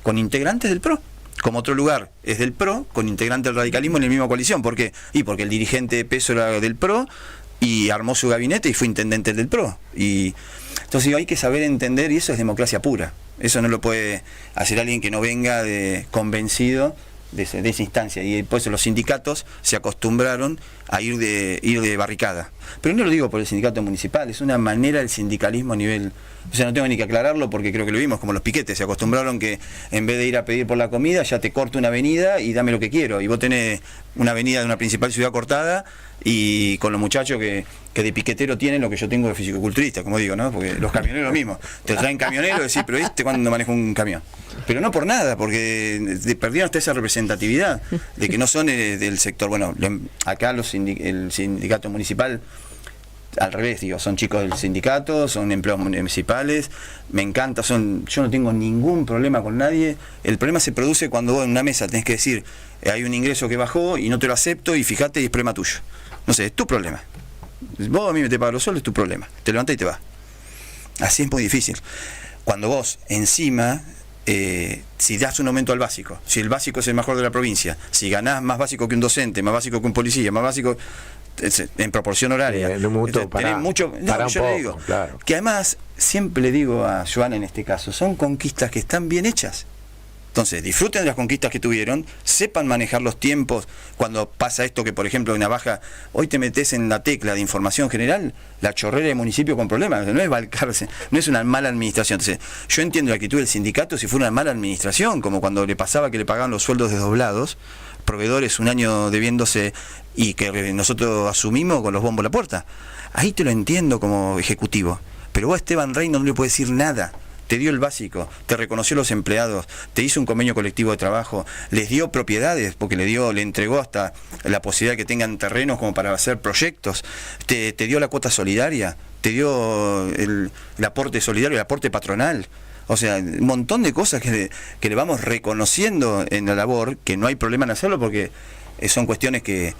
con integrantes del PRO. Como otro lugar es del PRO, con integrantes del radicalismo en la misma coalición. ¿Por qué? Y porque el dirigente de peso era del PRO, y armó su gabinete y fue intendente del PRO. Y entonces hay que saber entender, y eso es democracia pura. Eso no lo puede hacer alguien que no venga convencido de esa instancia. Y por eso los sindicatos se acostumbraron a ir de barricada. Pero no lo digo por el sindicato municipal, es una manera del sindicalismo a nivel... O sea, no tengo ni que aclararlo porque creo que lo vimos, como los piquetes. Se acostumbraron que en vez de ir a pedir por la comida, ya te corto una avenida y dame lo que quiero. Y vos tenés una avenida de una principal ciudad cortada, y con los muchachos que de piquetero tienen lo que yo tengo de fisicoculturista, como digo, ¿no? Porque los camioneros lo mismo. Te traen camioneros y decís, pero ¿cuándo manejo un camión? Pero no por nada, porque perdieron hasta esa representatividad de que no son del sector. Bueno, acá el sindicato municipal, al revés, digo, son chicos del sindicato, son empleados municipales, me encanta, yo no tengo ningún problema con nadie. El problema se produce cuando vos en una mesa tenés que decir, hay un ingreso que bajó y no te lo acepto, y fíjate, y es problema tuyo. No sé, es tu problema. Vos a mí me te pagas los sueldos, es tu problema. Te levantás y te vas. Así es muy difícil. Cuando vos encima, si das un aumento al básico, si el básico es el mejor de la provincia, si ganás más básico que un docente, más básico que un policía, más básico en proporción horaria, tenés mucho, no, yo le digo, claro. Que además siempre le digo a Joana en este caso, son conquistas que están bien hechas. Entonces, disfruten de las conquistas que tuvieron, sepan manejar los tiempos. Cuando pasa esto que, por ejemplo, en una baja, hoy te metes en la tecla de información general, la chorrera de municipio con problemas, no es Balcarce, no es una mala administración. Entonces, yo entiendo la actitud del sindicato si fue una mala administración, como cuando le pasaba que le pagaban los sueldos desdoblados, proveedores un año debiéndose, y que nosotros asumimos con los bombos a la puerta. Ahí te lo entiendo como ejecutivo, pero vos a Esteban Reino no le puedes decir nada. Te dio el básico, te reconoció a los empleados, te hizo un convenio colectivo de trabajo, les dio propiedades, porque le entregó hasta la posibilidad de que tengan terrenos como para hacer proyectos, te dio la cuota solidaria, te dio el aporte solidario, el aporte patronal. O sea, un montón de cosas que le vamos reconociendo en la labor, que no hay problema en hacerlo, porque son cuestiones que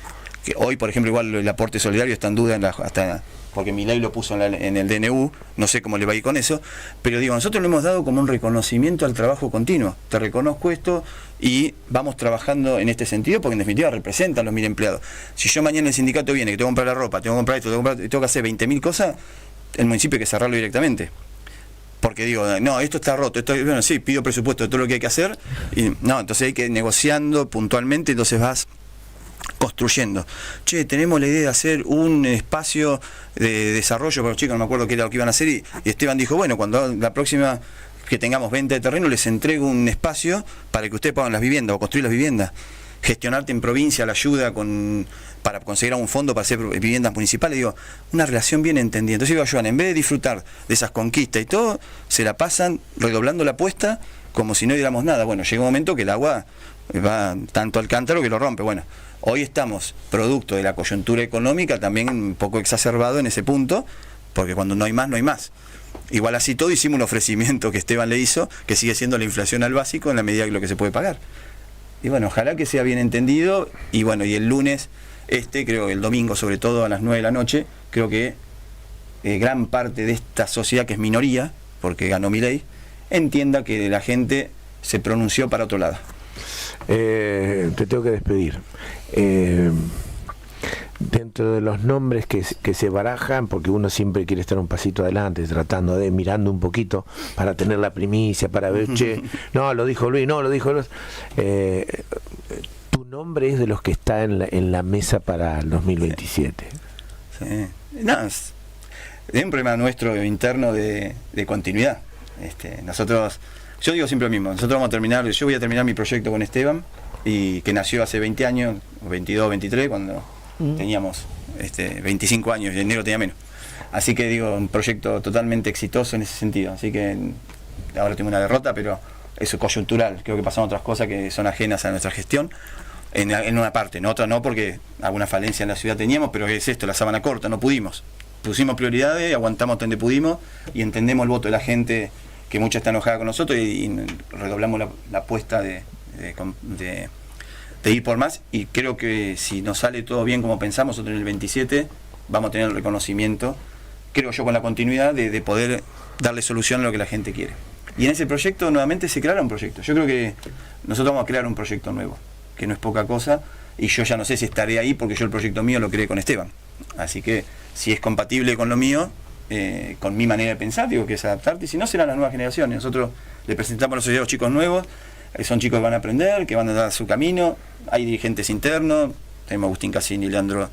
hoy, por ejemplo, igual el aporte solidario está en duda hasta porque Milei lo puso en el DNU, no sé cómo le va a ir con eso, pero digo, nosotros le hemos dado como un reconocimiento al trabajo continuo. Te reconozco esto y vamos trabajando en este sentido, porque en definitiva representan los 1000 empleados. Si yo mañana el sindicato viene, que tengo que comprar la ropa, tengo que comprar esto, tengo que hacer 20.000 cosas, el municipio hay que cerrarlo directamente. Porque digo, no, esto está roto, bueno, sí, pido presupuesto de todo lo que hay que hacer, y no, entonces hay que ir negociando puntualmente, entonces vas construyendo. Che, tenemos la idea de hacer un espacio de desarrollo para los chicos, no me acuerdo qué era lo que iban a hacer, y Esteban dijo, bueno, cuando la próxima que tengamos venta de terreno, les entrego un espacio para que ustedes puedan las viviendas o construir las viviendas. Gestionarte en provincia la ayuda para conseguir un fondo para hacer viviendas municipales. Digo, una relación bien entendida. Entonces digo, Joan, en vez de disfrutar de esas conquistas y todo, se la pasan redoblando la apuesta como si no diéramos nada. Bueno, llega un momento que el agua va tanto al cántaro que lo rompe. Bueno, hoy estamos producto de la coyuntura económica también un poco exacerbado en ese punto, porque cuando no hay más, no hay más. Igual así todo hicimos un ofrecimiento que Esteban le hizo, que sigue siendo la inflación al básico en la medida de lo que se puede pagar. bueno, ojalá que sea bien entendido. Y bueno, y el lunes, creo que el domingo sobre todo a las 9 de la noche, creo que gran parte de esta sociedad, que es minoría, porque ganó Milei, entienda que la gente se pronunció para otro lado. Te tengo que despedir. Dentro de los nombres que se barajan, porque uno siempre quiere estar un pasito adelante, tratando de, mirando un poquito para tener la primicia, para ver, che, no, lo dijo Luis, no, lo dijo Luis. Tu nombre es de los que está en la mesa para el 2027. Sí. No, es un problema nuestro interno de continuidad. Nosotros, yo digo siempre lo mismo, yo voy a terminar mi proyecto con Esteban, y que nació hace 20 años, 22, 23, cuando teníamos 25 años, y en enero tenía menos. Así que digo, un proyecto totalmente exitoso en ese sentido. Así que ahora tengo una derrota, pero eso es coyuntural. Creo que pasaron otras cosas que son ajenas a nuestra gestión, en una parte, en otra no, porque alguna falencia en la ciudad teníamos, pero es esto, la sábana corta, no pudimos. Pusimos prioridades, aguantamos donde pudimos, y entendemos el voto de la gente, que mucha está enojada con nosotros, y redoblamos la apuesta de ir por más, y creo que si nos sale todo bien como pensamos, nosotros en el 27 vamos a tener el reconocimiento, creo yo, con la continuidad de poder darle solución a lo que la gente quiere. Y en ese proyecto nuevamente se creará un proyecto. Yo creo que nosotros vamos a crear un proyecto nuevo, que no es poca cosa, y yo ya no sé si estaré ahí, porque yo el proyecto mío lo creé con Esteban. Así que si es compatible con lo mío, con mi manera de pensar, digo que es adaptarte, y si no, serán las nuevas generaciones. Nosotros le presentamos a la sociedad a los chicos nuevos, son chicos que van a aprender, que van a dar su camino. Hay dirigentes internos, tenemos Agustín Cassini, Leandro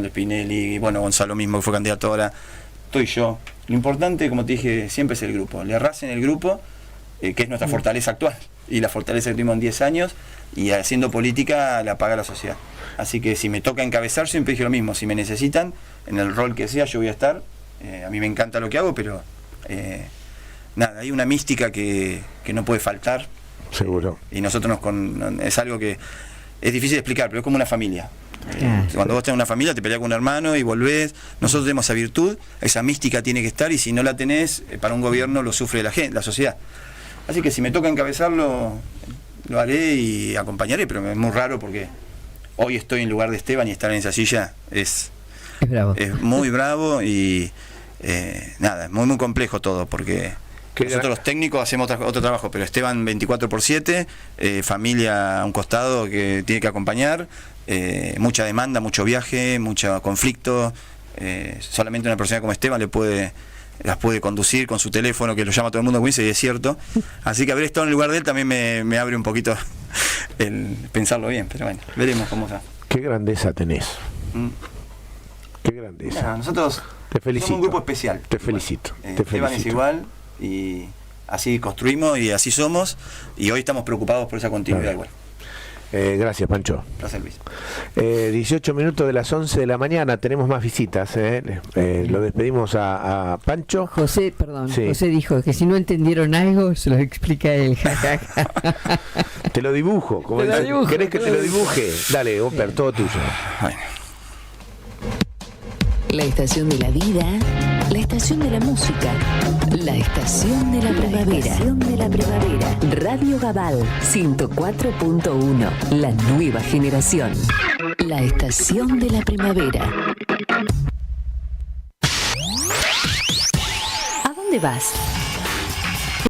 Spinelli, y bueno, Gonzalo mismo, que fue candidato ahora, estoy yo. Lo importante, como te dije, siempre es el grupo. Le arrasen el grupo, que es nuestra fortaleza actual, y la fortaleza que tuvimos en 10 años, y haciendo política la paga la sociedad. Así que si me toca encabezar, siempre dije lo mismo, si me necesitan, en el rol que sea, yo voy a estar. A mí me encanta lo que hago, pero nada, hay una mística que no puede faltar. Seguro. Y nosotros es algo que es difícil de explicar, pero es como una familia. Cuando vos tenés una familia, te peleas con un hermano y volvés. Nosotros tenemos esa virtud, esa mística tiene que estar, y si no la tenés, para un gobierno lo sufre la sociedad. Así que si me toca encabezarlo, lo haré y acompañaré, pero es muy raro, porque hoy estoy en lugar de Esteban, y estar en esa silla es muy bravo, y nada, es muy muy complejo todo, porque nosotros los técnicos hacemos otro trabajo, pero Esteban 24/7, familia a un costado que tiene que acompañar, mucha demanda, mucho viaje, mucho conflicto. Solamente una persona como Esteban las puede conducir con su teléfono, que lo llama todo el mundo, como dice, y es cierto. Así que haber estado en el lugar de él también me abre un poquito el pensarlo bien, pero bueno, veremos cómo está. Qué grandeza tenés. Qué grandeza. Mira, nosotros te felicito. Somos un grupo especial. Te felicito. Esteban es igual, y así construimos y así somos, y hoy estamos preocupados por esa continuidad igual. Gracias, Pancho. Gracias, Luis. 18 minutos de las 11 de la mañana, tenemos más visitas. Lo despedimos a Pancho. José dijo que si no entendieron algo, se lo explica él. Te lo dibujo. ¿Querés que te lo dibuje? Dale, Oper, todo tuyo. Bueno. La estación de la vida, la estación de la música, la estación de la primavera. Estación de la primavera. Radio Gabal 104.1, la nueva generación. La estación de la primavera. ¿A dónde vas?